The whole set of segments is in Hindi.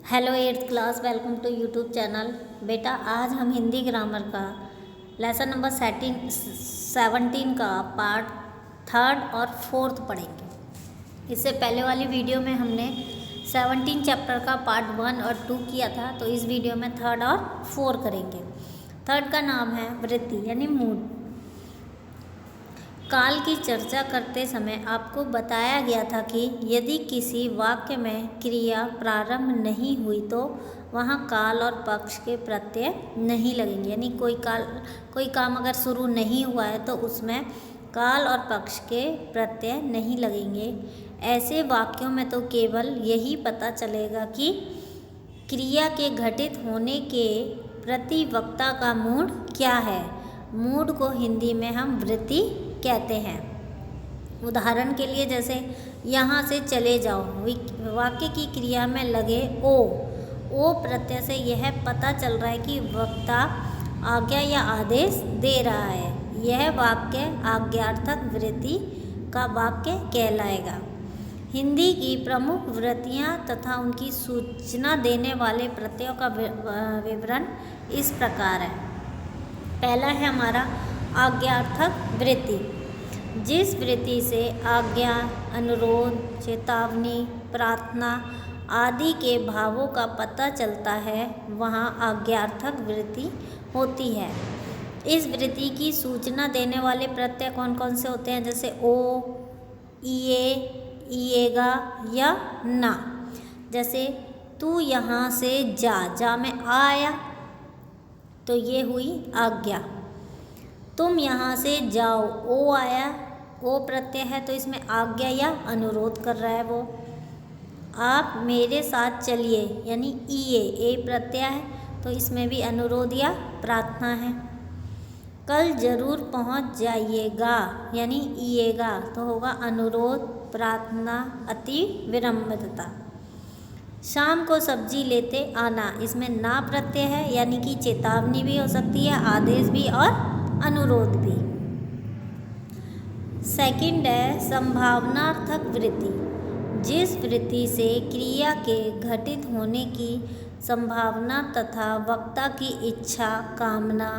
Hello eighth class, welcome to YouTube channel. बेटा आज हम हिंदी ग्रामर का लेसन नंबर 17 का पार्ट 3 और 4 पढ़ेंगे। इससे पहले वाली वीडियो में हमने 17 चैप्टर का पार्ट 1 और 2 किया था, तो इस वीडियो में 3 और 4 करेंगे। 3 का नाम है वृत्ति यानी मूड। काल की चर्चा करते समय आपको बताया गया था कि यदि किसी वाक्य में क्रिया प्रारंभ नहीं हुई तो वहाँ काल और पक्ष के प्रत्यय नहीं लगेंगे। यानी कोई काम अगर शुरू नहीं हुआ है तो उसमें काल और पक्ष के प्रत्यय नहीं लगेंगे। ऐसे वाक्यों में तो केवल यही पता चलेगा कि क्रिया के घटित होने के प्रति वक्ता का मूड क्या है। मूड को हिंदी में हम वृत्ति कहते हैं। उदाहरण के लिए जैसे यहाँ से चले जाओ, वाक्य की क्रिया में लगे ओ प्रत्यय से यह पता चल रहा है कि वक्ता आज्ञा या आदेश दे रहा है। यह वाक्य आज्ञार्थक वृत्ति का वाक्य कहलाएगा। हिंदी की प्रमुख वृत्तियाँ तथा उनकी सूचना देने वाले प्रत्ययों का विवरण इस प्रकार है। पहला है हमारा आज्ञार्थक वृत्ति। जिस वृत्ति से आज्ञा, अनुरोध, चेतावनी, प्रार्थना आदि के भावों का पता चलता है वहाँ आज्ञार्थक वृत्ति होती है। इस वृत्ति की सूचना देने वाले प्रत्यय कौन कौन से होते हैं? जैसे ओ, इए, इएगा या ना। जैसे तू यहाँ से जा में आया तो ये हुई आज्ञा। तुम यहाँ से जाओ, ओ आया, ओ प्रत्यय है तो इसमें आज्ञा या अनुरोध कर रहा है वो। आप मेरे साथ चलिए यानी इए, ए प्रत्यय है तो इसमें भी अनुरोध या प्रार्थना है। कल जरूर पहुँच जाइएगा यानी इएगा तो होगा अनुरोध, प्रार्थना, अति विनम्रता। शाम को सब्जी लेते आना, इसमें ना प्रत्यय है यानी कि चेतावनी भी हो सकती है, आदेश भी और अनुरोध भी। सेकंड है संभावनार्थक वृत्ति। जिस वृत्ति से क्रिया के घटित होने की संभावना तथा वक्ता की इच्छा, कामना,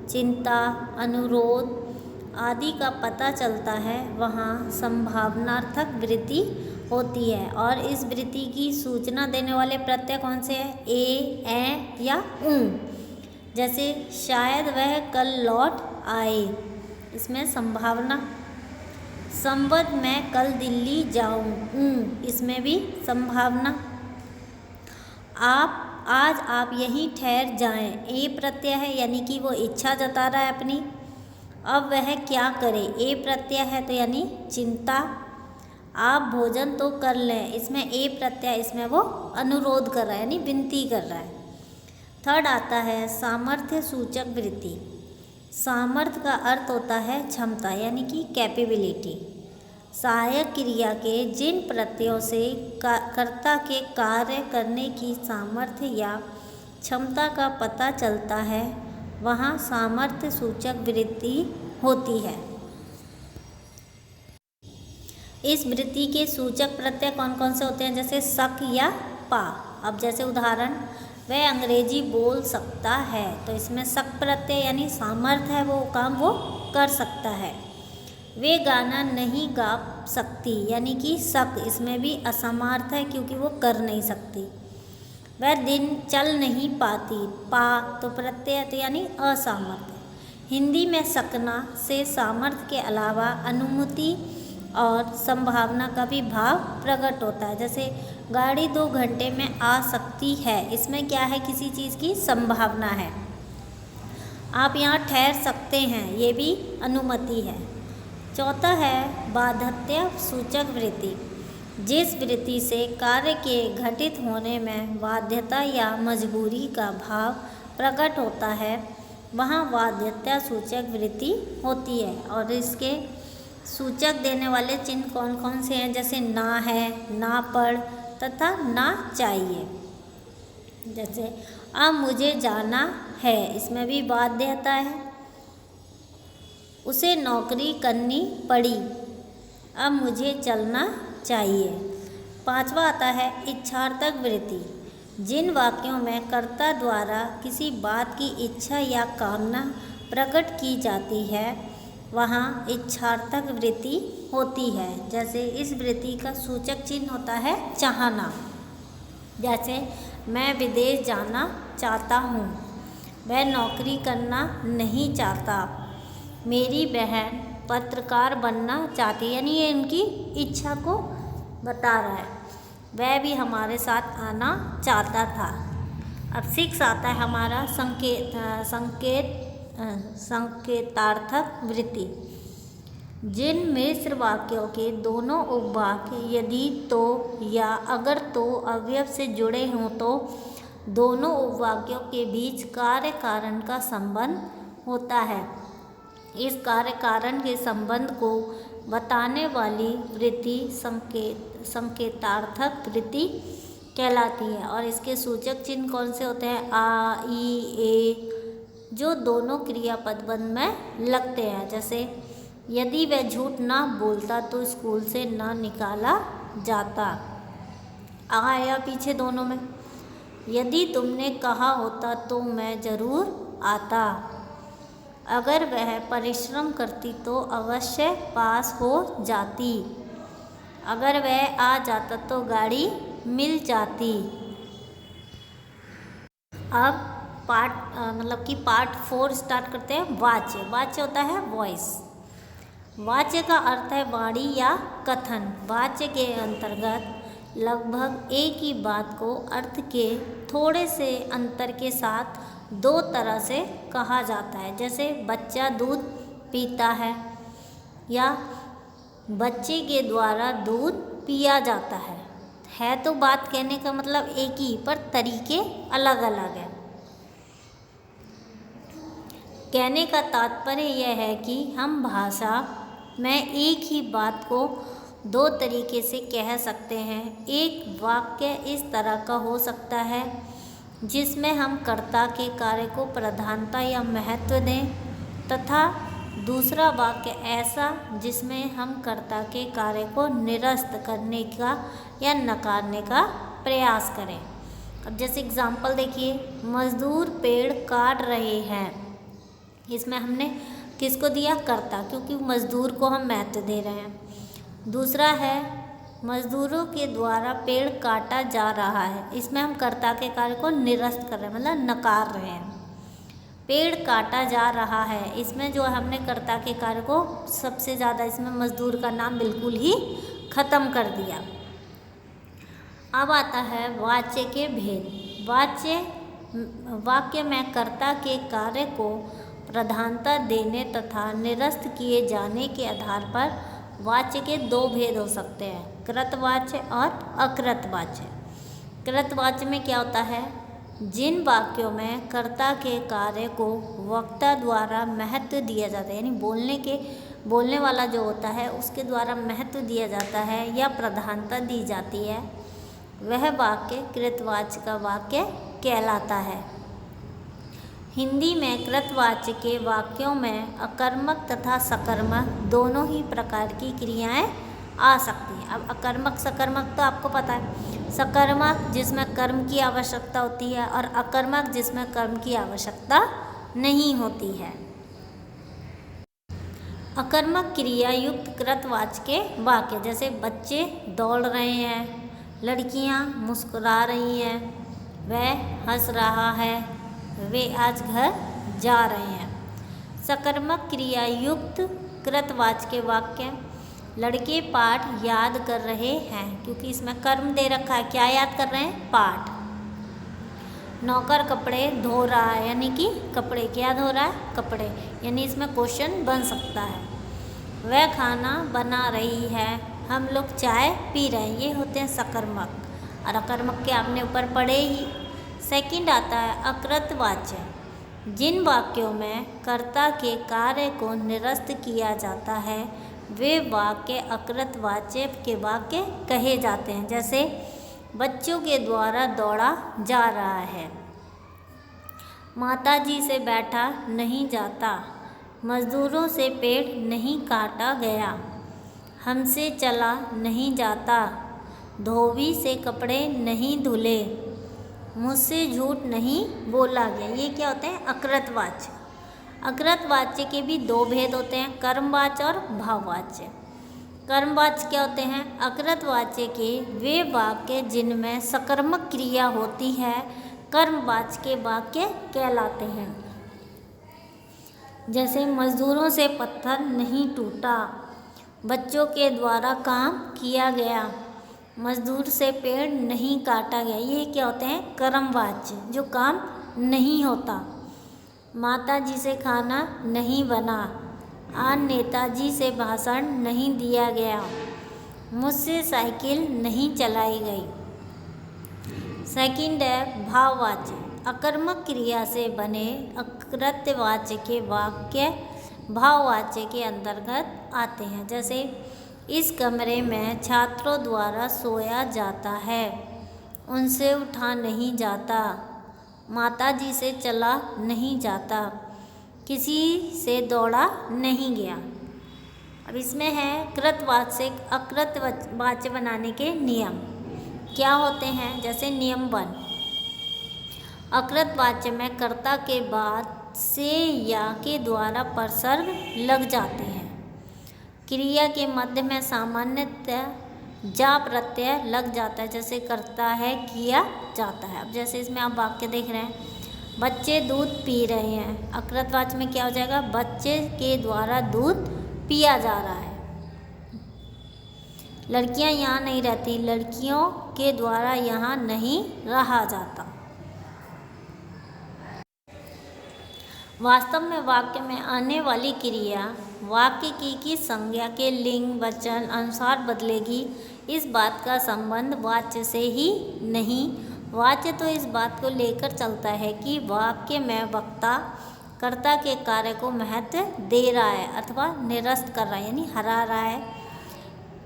चिंता, अनुरोध आदि का पता चलता है वहाँ संभावनार्थक वृत्ति होती है। और इस वृत्ति की सूचना देने वाले प्रत्यय कौन से हैं? ए या ऊ। जैसे शायद वह कल लौट आए, इसमें संभावना। संवद मैं कल दिल्ली जाऊँ, इसमें भी संभावना। आज आप यहीं ठहर जाएं, ए प्रत्यय है यानी कि वो इच्छा जता रहा है अपनी। अब वह क्या करे, ए प्रत्यय है तो यानी चिंता। आप भोजन तो कर लें, इसमें ए प्रत्यय, इसमें वो अनुरोध कर रहा है यानी विनती कर रहा है। थर्ड आता है सामर्थ्य सूचक वृत्ति। सामर्थ्य का अर्थ होता है क्षमता यानी कि कैपेबिलिटी। सहायक क्रिया के जिन प्रत्ययों से कर्ता के कार्य करने की सामर्थ्य या क्षमता का पता चलता है वहाँ सामर्थ्य सूचक वृत्ति होती है। इस वृत्ति के सूचक प्रत्यय कौन कौन से होते हैं? जैसे सक या पा। अब जैसे उदाहरण, वह अंग्रेजी बोल सकता है तो इसमें सक प्रत्यय यानी सामर्थ्य है, वो काम वो कर सकता है। वे गाना नहीं गा सकती यानी कि सक, इसमें भी असमर्थ है क्योंकि वो कर नहीं सकती। वह दिन चल नहीं पाती, पा तो प्रत्यय तो यानी असामर्थ्य। हिंदी में सकना से सामर्थ्य के अलावा अनुमति और संभावना का भी भाव प्रकट होता है। जैसे गाड़ी 2 घंटे में आ सकती है, इसमें क्या है? किसी चीज़ की संभावना है। आप यहाँ ठहर सकते हैं, ये भी अनुमति है। चौथा है बाध्यता सूचक वृत्ति। जिस वृत्ति से कार्य के घटित होने में बाध्यता या मजबूरी का भाव प्रकट होता है वहाँ बाध्यता सूचक वृत्ति होती है। और इसके सूचक देने वाले चिन्ह कौन कौन से हैं? जैसे ना है, ना पढ़ तथा ना चाहिए। जैसे अब मुझे जाना है, इसमें भी बाध्यता है। उसे नौकरी करनी पड़ी, अब मुझे चलना चाहिए। 5वां आता है इच्छार्थक वृत्ति। जिन वाक्यों में कर्ता द्वारा किसी बात की इच्छा या कामना प्रकट की जाती है वहाँ इच्छार्थक वृत्ति होती है। जैसे इस वृत्ति का सूचक चिन्ह होता है चाहना। जैसे मैं विदेश जाना चाहता हूँ, वह नौकरी करना नहीं चाहता, मेरी बहन पत्रकार बनना चाहती, यानी ये इनकी इच्छा को बता रहा है। वह भी हमारे साथ आना चाहता था। अब 6 आता है हमारा संकेतार्थक वृत्ति। जिन मिश्र वाक्यों के दोनों उपवाक्य यदि तो या अगर तो अवयव से जुड़े हों तो दोनों उपवाक्यों के बीच कार्य कारण का संबंध होता है। इस कार्य कारण के संबंध को बताने वाली वृत्ति संकेतार्थक वृत्ति कहलाती है। और इसके सूचक चिन्ह कौन से होते हैं? आ, ई, ए, जो दोनों क्रियापद बंध में लगते हैं। जैसे यदि वह झूठ ना बोलता तो स्कूल से ना निकाला जाता। आ आया पीछे दोनों में। यदि तुमने कहा होता तो मैं ज़रूर आता। अगर वह परिश्रम करती तो अवश्य पास हो जाती। अगर वह आ जाता तो गाड़ी मिल जाती। अब पार्ट 4 स्टार्ट करते हैं। वाच्य। वाच्य होता है वॉइस। वाच्य का अर्थ है वाणी या कथन। वाच्य के अंतर्गत लगभग एक ही बात को अर्थ के थोड़े से अंतर के साथ 2 तरह से कहा जाता है। जैसे बच्चा दूध पीता है बच्चे के द्वारा दूध पिया जाता है तो बात कहने का मतलब एक ही, पर तरीके अलग अलग हैं। कहने का तात्पर्य यह है कि हम भाषा में एक ही बात को 2 तरीके से कह सकते हैं। एक वाक्य इस तरह का हो सकता है जिसमें हम कर्ता के कार्य को प्रधानता या महत्व दें, तथा दूसरा वाक्य ऐसा जिसमें हम कर्ता के कार्य को निरस्त करने का या नकारने का प्रयास करें। अब जैसे एग्जाम्पल देखिए, मजदूर पेड़ काट रहे हैं। इसमें हमने किसको दिया? कर्ता, क्योंकि मजदूर को हम महत्व दे रहे हैं। दूसरा है मजदूरों के द्वारा पेड़ काटा जा रहा है। इसमें हम कर्ता के कार्य को निरस्त कर रहे हैं, मतलब नकार रहे हैं। पेड़ काटा जा रहा है, इसमें जो हमने कर्ता के कार्य को सबसे ज़्यादा, इसमें मजदूर का नाम बिल्कुल ही ख़त्म कर दिया। अब आता है वाच्य के भेद। वाक्य में कर्ता के कार्य को प्रधानता देने तथा निरस्त किए जाने के आधार पर वाच्य के 2 भेद हो सकते हैं, कृतवाच्य और अकृतवाच्य। कृतवाच्य में क्या होता है? जिन वाक्यों में कर्ता के कार्य को वक्ता द्वारा महत्व दिया जाता है, यानी बोलने वाला जो होता है उसके द्वारा महत्व दिया जाता है या प्रधानता दी जाती है, वह वाक्य कृतवाच्य का वाक्य कहलाता है। हिंदी में कृतवाच्य के वाक्यों में अकर्मक तथा सकर्मक दोनों ही प्रकार की क्रियाएं आ सकती हैं। अब अकर्मक सकर्मक तो आपको पता है। सकर्मक जिसमें कर्म की आवश्यकता होती है और अकर्मक जिसमें कर्म की आवश्यकता नहीं होती है। अकर्मक क्रिया युक्त कृतवाच्य के वाक्य, जैसे बच्चे दौड़ रहे हैं, लड़कियां मुस्कुरा रही हैं, वह हंस रहा है, वे आज घर जा रहे हैं। सकर्मक क्रिया युक्त कृतवाच्य के वाक्य, लड़के पाठ याद कर रहे हैं, क्योंकि इसमें कर्म दे रखा है। क्या याद कर रहे हैं? पाठ। नौकर कपड़े धो रहा है, यानी कि कपड़े, क्या धो रहा है? कपड़े, यानी इसमें क्वेश्चन बन सकता है। वह खाना बना रही है, हम लोग चाय पी रहे हैं, ये होते हैं सकर्मक। और अकर्मक के आपने ऊपर पढ़े ही। सेकंड आता है अकृतवाच्य। जिन वाक्यों में कर्ता के कार्य को निरस्त किया जाता है वे वाक्य अकृतवाच्य के वाक्य कहे जाते हैं। जैसे बच्चों के द्वारा दौड़ा जा रहा है, माताजी से बैठा नहीं जाता, मजदूरों से पेड़ नहीं काटा गया, हमसे चला नहीं जाता, धोबी से कपड़े नहीं धुले, मुझसे झूठ नहीं बोला गया। ये क्या होते हैं? अकृतवाच्य। अकृतवाच्य के भी दो भेद होते हैं, कर्मवाच्य और भाववाच्य। कर्मवाच्य क्या होते हैं? अकृतवाच्य के वे वाक्य जिनमें सकर्मक क्रिया होती है कर्मवाच्य के वाक्य कहलाते हैं। जैसे मजदूरों से पत्थर नहीं टूटा, बच्चों के द्वारा काम किया गया, मजदूर से पेड़ नहीं काटा गया। ये क्या होते हैं? कर्मवाच्य, जो काम नहीं होता। माता जी से खाना नहीं बना, आज नेताजी से भाषण नहीं दिया गया, मुझसे साइकिल नहीं चलाई गई। सेकंड है भाववाच्य। अकर्मक क्रिया से बने अकृत्यवाच्य के वाक्य भाववाच्य के अंतर्गत आते हैं। जैसे इस कमरे में छात्रों द्वारा सोया जाता है, उनसे उठा नहीं जाता, माताजी से चला नहीं जाता, किसी से दौड़ा नहीं गया। अब इसमें है कृतवाच्य से अकृतवाच्य बनाने के नियम क्या होते हैं। जैसे नियम 1, अकृतवाच्य में कर्ता के बाद से या के द्वारा परसर्ग लग जाते हैं। क्रिया के मध्य में सामान्यतः जा प्रत्यय लग जाता है। जैसे करता है, किया जाता है। अब जैसे इसमें आप वाक्य देख रहे हैं, बच्चे दूध पी रहे हैं, अकृतवाच्य में क्या हो जाएगा? बच्चे के द्वारा दूध पिया जा रहा है। लड़कियां यहाँ नहीं रहती, लड़कियों के द्वारा यहाँ नहीं रहा जाता। वास्तव में वाक्य में आने वाली क्रिया वाक्य की किस संज्ञा के लिंग वचन अनुसार बदलेगी, इस बात का संबंध वाच्य से ही नहीं। वाच्य तो इस बात को लेकर चलता है कि वाक्य में वक्ता कर्ता के कार्य को महत्व दे रहा है अथवा निरस्त कर रहा है, यानी हरा रहा है।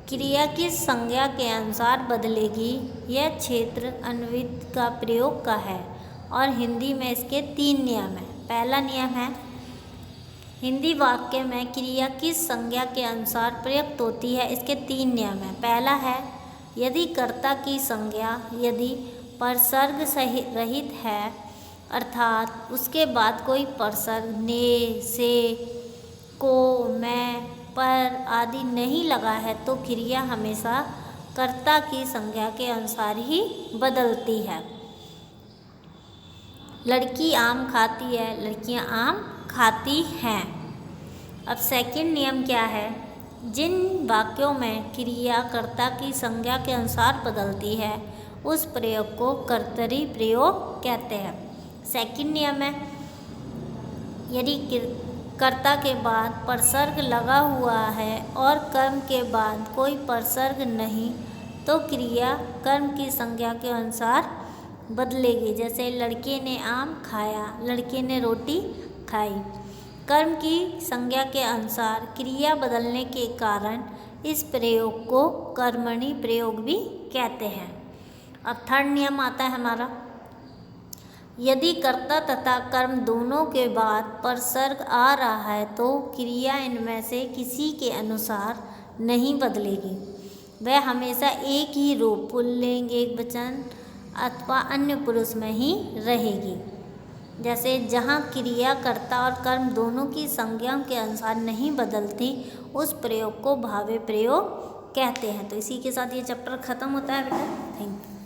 क्रिया किस संज्ञा के अनुसार बदलेगी, यह क्षेत्र अन्वित का प्रयोग का है और हिंदी में इसके 3 नियम हैं। पहला नियम है, हिंदी वाक्य में क्रिया किस संज्ञा के अनुसार प्रयुक्त होती है, इसके 3 नियम हैं। पहला है, यदि कर्ता की संज्ञा यदि परसर्ग रहित है, अर्थात उसके बाद कोई परसर्ग ने, से, को, मैं, पर आदि नहीं लगा है, तो क्रिया हमेशा कर्ता की संज्ञा के अनुसार ही बदलती है। लड़की आम खाती है, लड़कियां आम खाती हैं। अब सेकंड नियम क्या है? जिन वाक्यों में क्रिया कर्ता की संज्ञा के अनुसार बदलती है उस प्रयोग को कर्तरी प्रयोग कहते हैं। सेकंड नियम है, यदि कर्ता के बाद परसर्ग लगा हुआ है और कर्म के बाद कोई परसर्ग नहीं, तो क्रिया कर्म की संज्ञा के अनुसार बदलेगी। जैसे लड़के ने आम खाया, लड़के ने रोटी खाई। कर्म की संज्ञा के अनुसार क्रिया बदलने के कारण इस प्रयोग को कर्मणि प्रयोग भी कहते हैं। अब थर्ड नियम आता है हमारा, यदि कर्ता तथा कर्म दोनों के बाद परसर्ग आ रहा है तो क्रिया इनमें से किसी के अनुसार नहीं बदलेगी, वह हमेशा एक ही रूप पुल्लिंग एकवचन अथवा अन्य पुरुष में ही रहेगी। जैसे जहाँ क्रिया कर्ता और कर्म दोनों की संज्ञाओं के अनुसार नहीं बदलती उस प्रयोग को भावे प्रयोग कहते हैं। तो इसी के साथ ये चैप्टर ख़त्म होता है बेटा। Thank you.